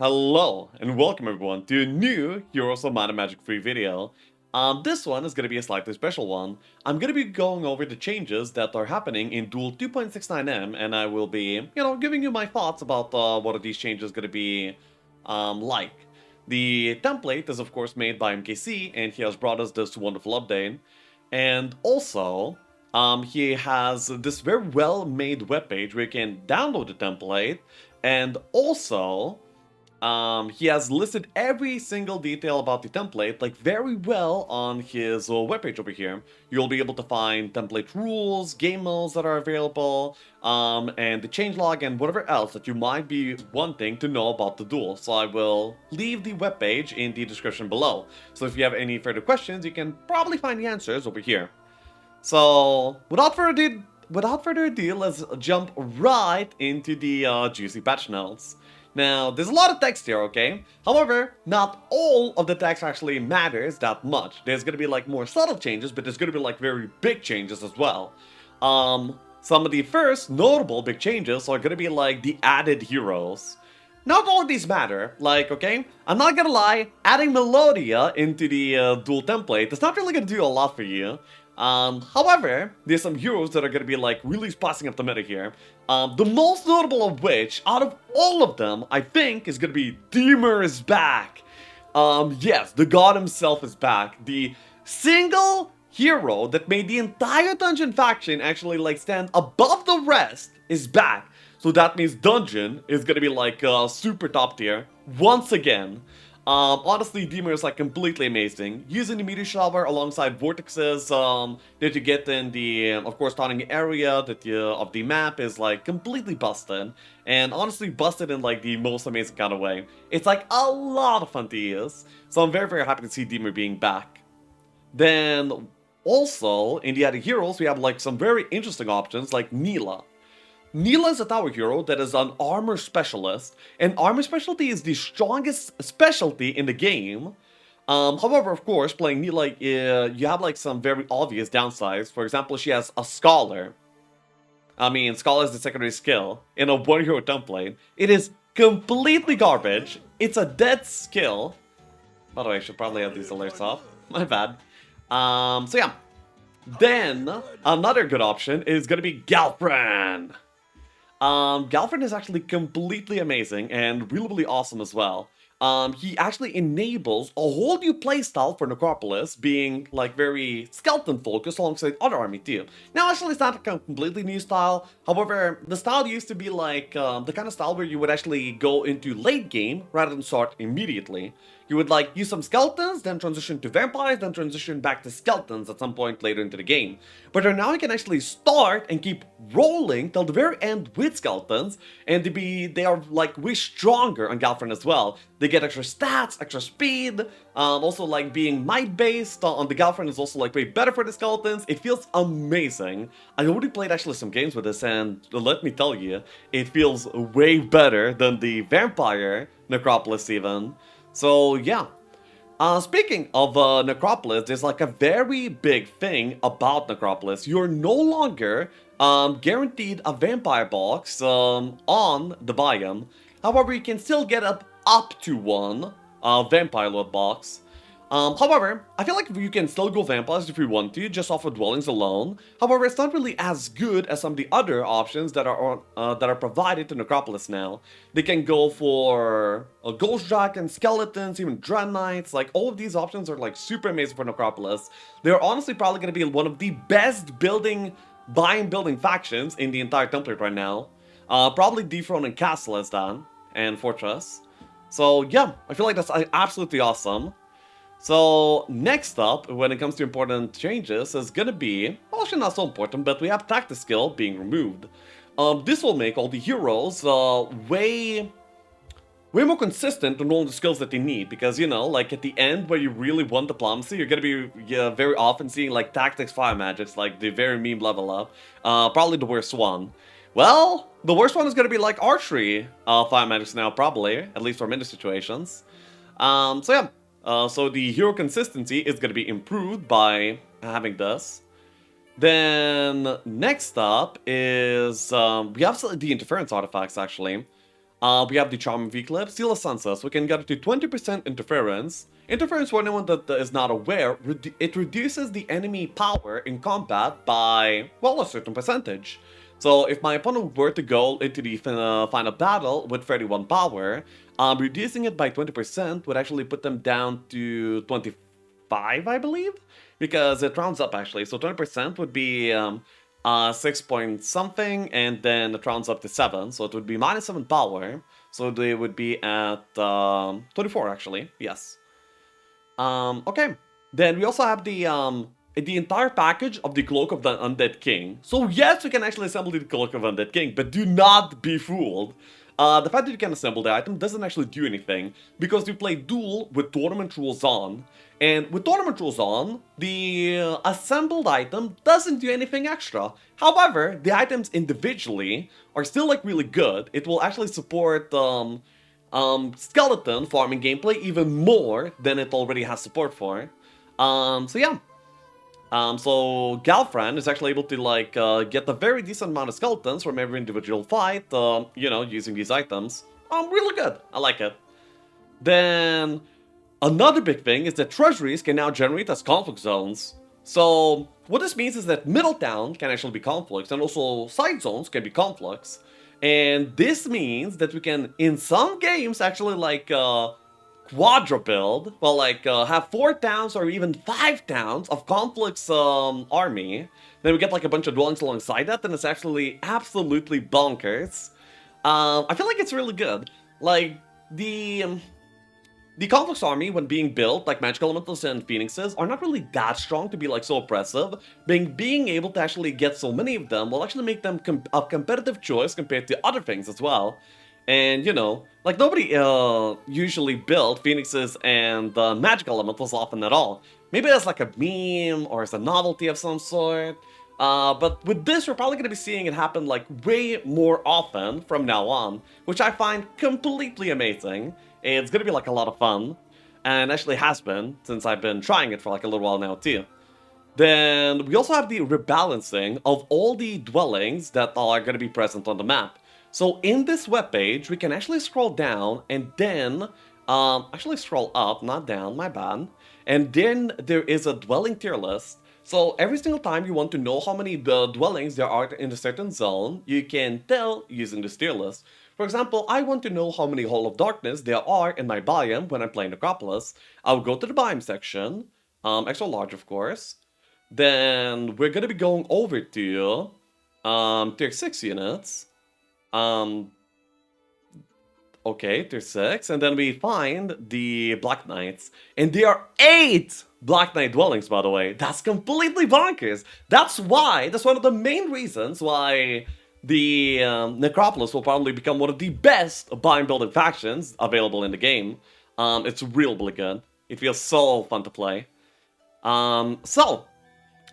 Hello and welcome everyone to a new Heroes of Might and Magic free video. This one is going to be a slightly special one. I'm going to be going over the changes that are happening in Duel 2.69M, and I will be, giving you my thoughts about what are these changes going to be like. The template is of course made by MKC, and he has brought us this wonderful update. And also, he has this very well-made webpage where you can download the template, and also he has listed every single detail about the template like very well on his webpage over here. You'll be able to find template rules, game modes that are available, and the changelog and whatever else that you might be wanting to know about the duel. So I will leave the webpage in the description below. So if you have any further questions, you can probably find the answers over here. So without further ado, let's jump right into the juicy patch notes. Now, there's a lot of text here, okay? However, not all of the text actually matters that much. There's gonna be like more subtle changes, but there's gonna be like very big changes as well. Some of the first notable big changes are gonna be like the added heroes. Not all of these matter, like, okay? I'm not gonna lie, adding Melodia into the dual template is not really gonna do a lot for you. However, there's some heroes that are gonna be like really spicing up the meta here. The most notable of which, out of all of them, I think is gonna be Deemer is back. Yes, the god himself is back. The single hero that made the entire dungeon faction actually like stand above the rest is back. So that means dungeon is gonna be like super top tier once again. Honestly, Deemer is like completely amazing. Using the meteor shower alongside vortexes that you get in the, of course, taunting area that of the map is like completely busted. And honestly, busted in like the most amazing kind of way. It's like a lot of fun to use. So I'm very, very happy to see Deemer being back. Then also, in the added heroes, we have like some very interesting options like Neela. Neela is a tower hero that is an armor specialist, and armor specialty is the strongest specialty in the game. However, of course, playing Neela, you have like some very obvious downsides. For example, she has a Scholar. I mean, Scholar is the secondary skill in a one hero template. It is completely garbage. It's a dead skill. By the way, I should probably have these alerts off. My bad. So yeah. Then, another good option is gonna be Galfran. Galfred is actually completely amazing and really, really awesome as well. He actually enables a whole new playstyle for Necropolis, being like very skeleton focused alongside other army too. Now, actually, it's not a completely new style. However, the style used to be like the kind of style where you would actually go into late game rather than start immediately. You would like use some skeletons, then transition to vampires, then transition back to skeletons at some point later into the game. But now you can actually start and keep rolling till the very end with skeletons, and they are like way stronger on Galfrin as well. They get extra stats, extra speed, also like being might based on the Galfrin is also like way better for the skeletons. It feels amazing. I already played actually some games with this, and let me tell you, it feels way better than the vampire Necropolis even. So yeah. Speaking of Necropolis, there's like a very big thing about Necropolis. You're no longer guaranteed a vampire box on the biome. However, you can still get up to one vampire loot box. However, I feel like you can still go vampires if you want to, just off of dwellings alone. However, it's not really as good as some of the other options that are provided to Necropolis now. They can go for ghost dragons, skeletons, even dread knights. Like all of these options are like super amazing for Necropolis. They're honestly probably going to be one of the best building factions in the entire template right now. Probably dethroning Castle as done and Fortress. So yeah, I feel like that's absolutely awesome. So next up, when it comes to important changes, is gonna be, well, actually not so important, but we have tactic skill being removed. This will make all the heroes way more consistent on all the skills that they need, because, you know, like at the end where you really want diplomacy, you're gonna be very often seeing like tactics fire magics, like the very meme level up. Probably the worst one. Well, the worst one is gonna be like archery fire magics now, probably, at least for many situations. So yeah, so the hero consistency is going to be improved by having this. Then next up is we have the interference artifacts actually. We have the Charm of Eclipse, Seal of Sunset, so we can get up to 20% interference. Interference, for anyone that is not aware, it reduces the enemy power in combat by, well, a certain percentage. So if my opponent were to go into the final battle with 31 power, reducing it by 20% would actually put them down to 25, I believe? Because it rounds up actually, so 20% would be 6 point something, and then it rounds up to 7, so it would be minus 7 power, so they would be at 24 actually, yes. Okay. Then we also have the entire package of the Cloak of the Undead King. So yes, you can actually assemble the Cloak of Undead King, but do not be fooled. The fact that you can assemble the item doesn't actually do anything, because you play Duel with Tournament rules on, and with Tournament rules on, the assembled item doesn't do anything extra. However, the items individually are still like really good. It will actually support skeleton farming gameplay even more than it already has support for. So yeah. So Galfran is actually able to like get a very decent amount of skeletons from every individual fight, you know, using these items. Really good. I like it. Then another big thing is that treasuries can now generate as conflict zones. So what this means is that Middletown can actually be conflicts, and also side zones can be conflicts. And this means that we can, in some games, actually like quadra build, well, like have 4 towns or even 5 towns of conflicts army. Then we get like a bunch of dwellings alongside that, and it's actually absolutely bonkers. I feel like it's really good. Like the Conflicts army, when being built, like magic elementals and phoenixes, are not really that strong to be like so oppressive. Being able to actually get so many of them will actually make them a competitive choice compared to other things as well. And you know, like nobody usually built phoenixes and magic elementals often at all. Maybe as like a meme or as a novelty of some sort. But with this, we're probably going to be seeing it happen like way more often from now on, which I find completely amazing. It's going to be like a lot of fun, and actually has been since I've been trying it for like a little while now too. Then we also have the rebalancing of all the dwellings that are going to be present on the map. So in this webpage, we can actually scroll down and then actually scroll up, not down, my bad. And then there is a dwelling tier list. So every single time you want to know how many dwellings there are in a certain zone, you can tell using this tier list. For example, I want to know how many Hall of Darkness there are in my biome when I'm playing Necropolis. I'll go to the biome section, extra large of course. Then we're gonna be going over to tier 6 units. Um, okay, tier 6, and then we find the Black Knights, and there are 8 Black Knight dwellings, by the way. That's completely bonkers. That's one of the main reasons why the Necropolis will probably become one of the best biome building factions available in the game. It's really good. It feels so fun to play. So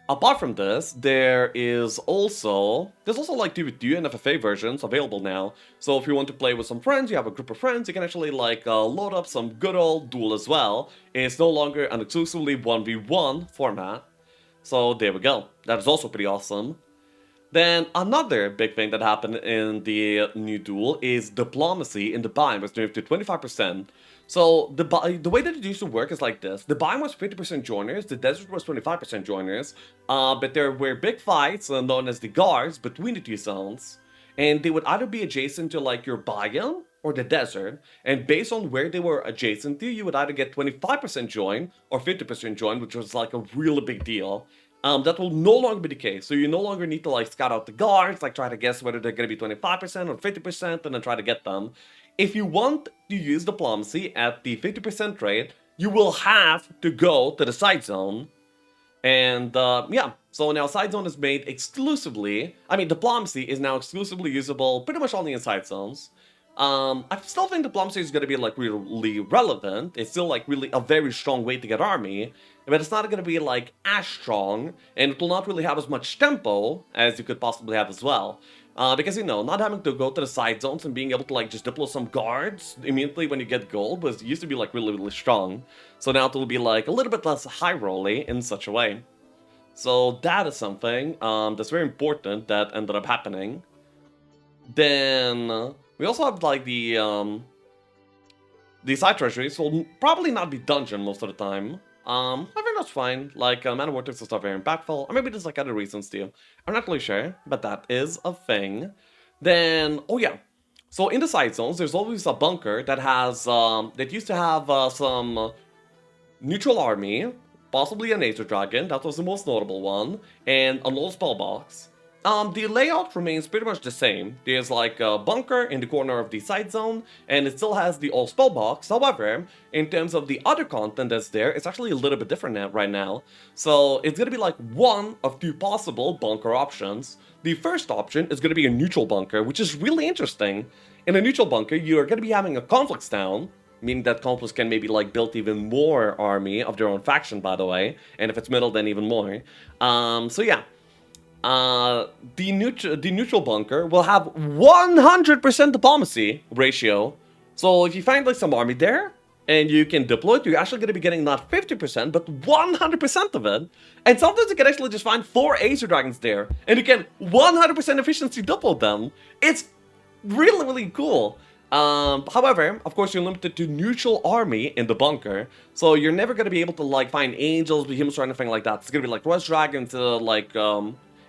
apart from this, there's also like 2v2 and FFA versions available now. So if you want to play with some friends, you have a group of friends, you can actually like load up some good old Duel as well. It's no longer an exclusively 1v1 format. So there we go. That is also pretty awesome. Then another big thing that happened in the new Duel is diplomacy in the biome was nerfed to 25%. So the way that it used to work is like this. The biome was 50% joiners, the desert was 25% joiners, but there were big fights known as the guards between the two zones. And they would either be adjacent to like your biome or the desert, and based on where they were adjacent to, you would either get 25% join or 50% join, which was like a really big deal. That will no longer be the case. So you no longer need to like scout out the guards, like try to guess whether they're going to be 25% or 50% and then try to get them. If you want to use diplomacy at the 50% rate, you will have to go to the side zone. And yeah, so now side zone is made exclusively, diplomacy is now exclusively usable pretty much only in side zones. I still think diplomacy is going to be like really relevant. It's still like really a very strong way to get army, but it's not going to be like as strong, and it will not really have as much tempo as you could possibly have as well. Because, you know, not having to go to the side zones and being able to like just deploy some guards immediately when you get gold was used to be like really strong. So now it will be like a little bit less high rolly in such a way. So that is something that's very important that ended up happening. Then We also have like the side treasuries will probably not be dungeon most of the time. I think that's fine. Like, mana vortex is not very impactful, or maybe there's like other reasons too. I'm not really sure, but that is a thing. Then, oh yeah. So in the side zones, there's always a bunker that has, that used to have some neutral army, possibly a Nature Dragon, that was the most notable one, and an old spell box. The layout remains pretty much the same. There's like a bunker in the corner of the side zone, and it still has the old spell box. However, in terms of the other content that's there, it's actually a little bit different right now. So it's gonna be like one of two possible bunker options. The first option is gonna be a neutral bunker, which is really interesting. In a neutral bunker, you're gonna be having a conflicts town, meaning that conflicts can maybe like build even more army of their own faction, by the way, and if it's middle, then even more. So yeah. The neutral bunker will have 100% diplomacy ratio. So if you find like some army there and you can deploy it, you're actually going to be getting not 50% but 100% of it. And sometimes you can actually just find 4 Acer Dragons there and you can 100% efficiency double them. It's really, really cool. However, of course, you're limited to neutral army in the bunker, so you're never gonna be able to like find angels, behemoths, or anything like that. It's gonna be like Rust Dragons, like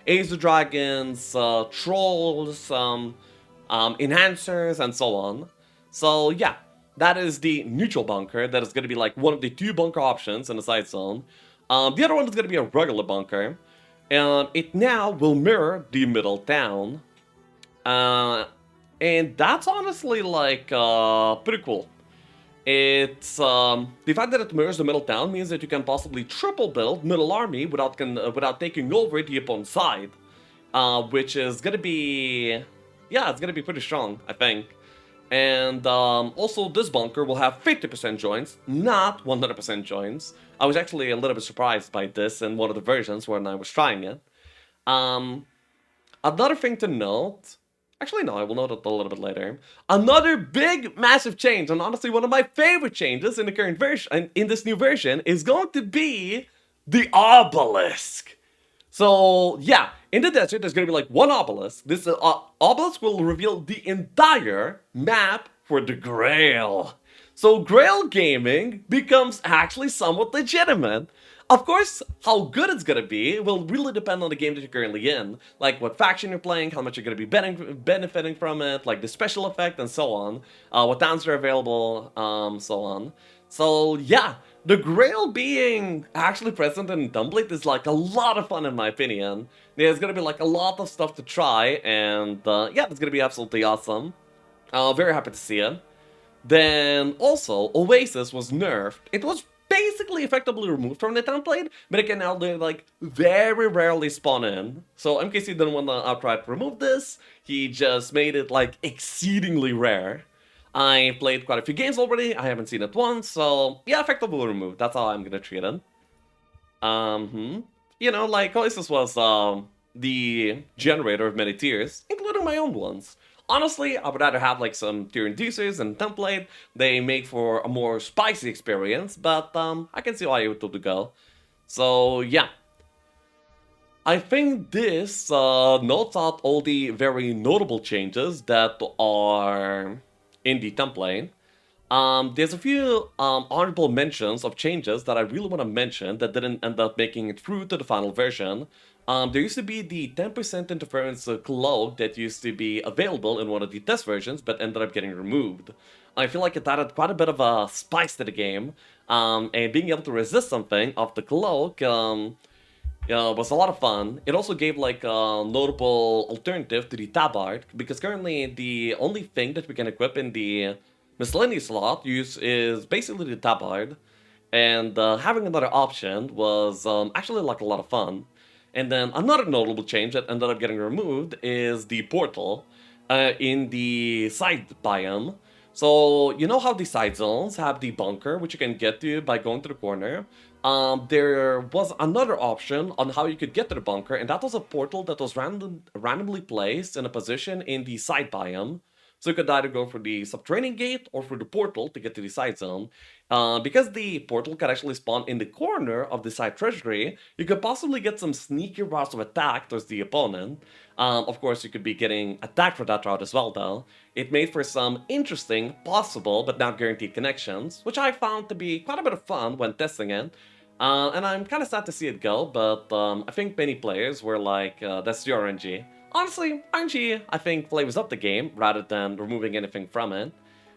Acer Dragons, Trolls, Enhancers, and so on. So yeah, that is the neutral bunker. That is gonna be like one of the 2 bunker options in the side zone. The other one is gonna be a regular bunker. It now will mirror the middle town. And that's honestly like pretty cool. It's the fact that it mirrors the middle town means that you can possibly triple build middle army without taking over the opponent's side, which is gonna be, yeah, it's gonna be pretty strong, I think. And also this bunker will have 50% joints, not 100% joints. I was actually a little bit surprised by this in one of the versions when I was trying it. Another thing to note. Actually, no, I will note it a little bit later. Another big, massive change, and honestly, one of my favorite changes in the current version, in this new version, is going to be the obelisk. So, yeah, in the desert, there's going to be like one obelisk. This obelisk will reveal the entire map for the Grail. So, Grail gaming becomes actually somewhat legitimate. Of course, how good it's gonna be will really depend on the game that you're currently in, like what faction you're playing, how much you're gonna be benefiting from it, like the special effect and so on, what towns are available, so on. So yeah, the Grail being actually present in Template is like a lot of fun in my opinion. There's gonna be like a lot of stuff to try, and yeah, it's gonna be absolutely awesome. Very happy to see it. Then also, Oasis was nerfed. It was basically effectively removed from the template, but it can now like very rarely spawn in. So MKC didn't want to outright remove this, he just made it like exceedingly rare. I played quite a few games already, I haven't seen it once, so yeah, effectively removed, that's how I'm gonna treat it. You know, like Oasis was the generator of many tiers, including my own ones. Honestly, I would rather have like some tier inducers and template. They make for a more spicy experience, but I can see why you would go. So yeah. I think this notes out all the very notable changes that are in the template. There's a few honorable mentions of changes that I really want to mention that didn't end up making it through to the final version. There used to be the 10% interference cloak that used to be available in one of the test versions, but ended up getting removed. I feel like it added quite a bit of a spice to the game, and being able to resist something of the cloak was a lot of fun. It also gave like a notable alternative to the tabard, because currently the only thing that we can equip in the miscellaneous slot is basically the tabard, and having another option was actually like a lot of fun. And then another notable change that ended up getting removed is the portal in the side biome. So you know how the side zones have the bunker, which you can get to by going to the corner? There was another option on how you could get to the bunker, and that was a portal that was randomly placed in a position in the side biome. So you could either go for the subterranean gate or for the portal to get to the side zone. Because the portal could actually spawn in the corner of the side treasury, you could possibly get some sneaky routes of attack towards the opponent. Of course, you could be getting attacked for that route as well, though. It made for some interesting, possible, but not guaranteed connections, which I found to be quite a bit of fun when testing it. And I'm kind of sad to see it go, but I think many players were like, that's your RNG. Honestly, RNG, I think, flavors up the game rather than removing anything from it.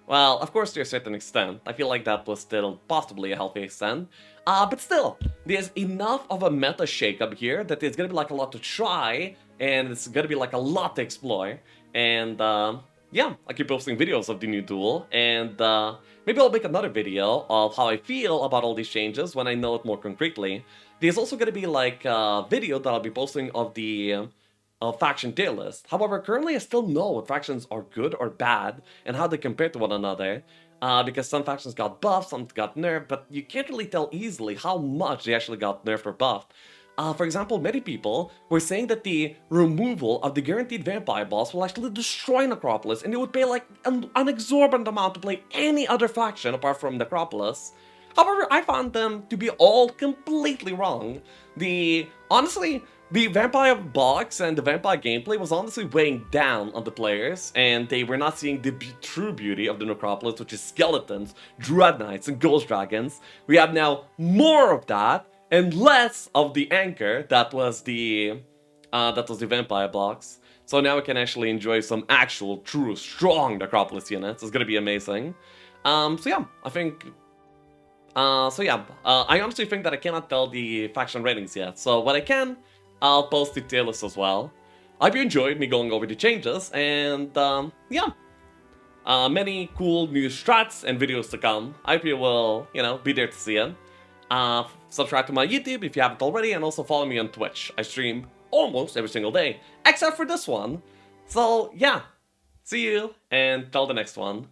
Well, of course, to a certain extent. I feel like that was still possibly a healthy extent. But still, there's enough of a meta shakeup here that there's gonna be like a lot to try, and it's gonna be like a lot to explore. And yeah, I keep posting videos of the new duel, and maybe I'll make another video of how I feel about all these changes when I know it more concretely. There's also gonna be like a video that I'll be posting of the faction tier list. However, currently I still know what factions are good or bad and how they compare to one another. Because some factions got buffed, some got nerfed, but you can't really tell easily how much they actually got nerfed or buffed. For example, many people were saying that the removal of the guaranteed vampire boss will actually destroy Necropolis, and they would pay like an exorbitant amount to play any other faction apart from Necropolis. However, I found them to be all completely wrong. Honestly, the vampire box and the vampire gameplay was honestly weighing down on the players, and they were not seeing the true beauty of the Necropolis, which is skeletons, dread knights, and ghost dragons. We have now more of that and less of the anchor that was the vampire box. So now we can actually enjoy some actual, true, strong Necropolis units. It's gonna be amazing. So yeah, I think I honestly think that I cannot tell the faction ratings yet. So when I can, I'll post the tier list as well. I hope you enjoyed me going over the changes, and yeah, many cool new strats and videos to come. I hope you will, be there to see it. Subscribe to my YouTube if you haven't already, and also follow me on Twitch. I stream almost every single day, except for this one. So yeah, see you, and till the next one.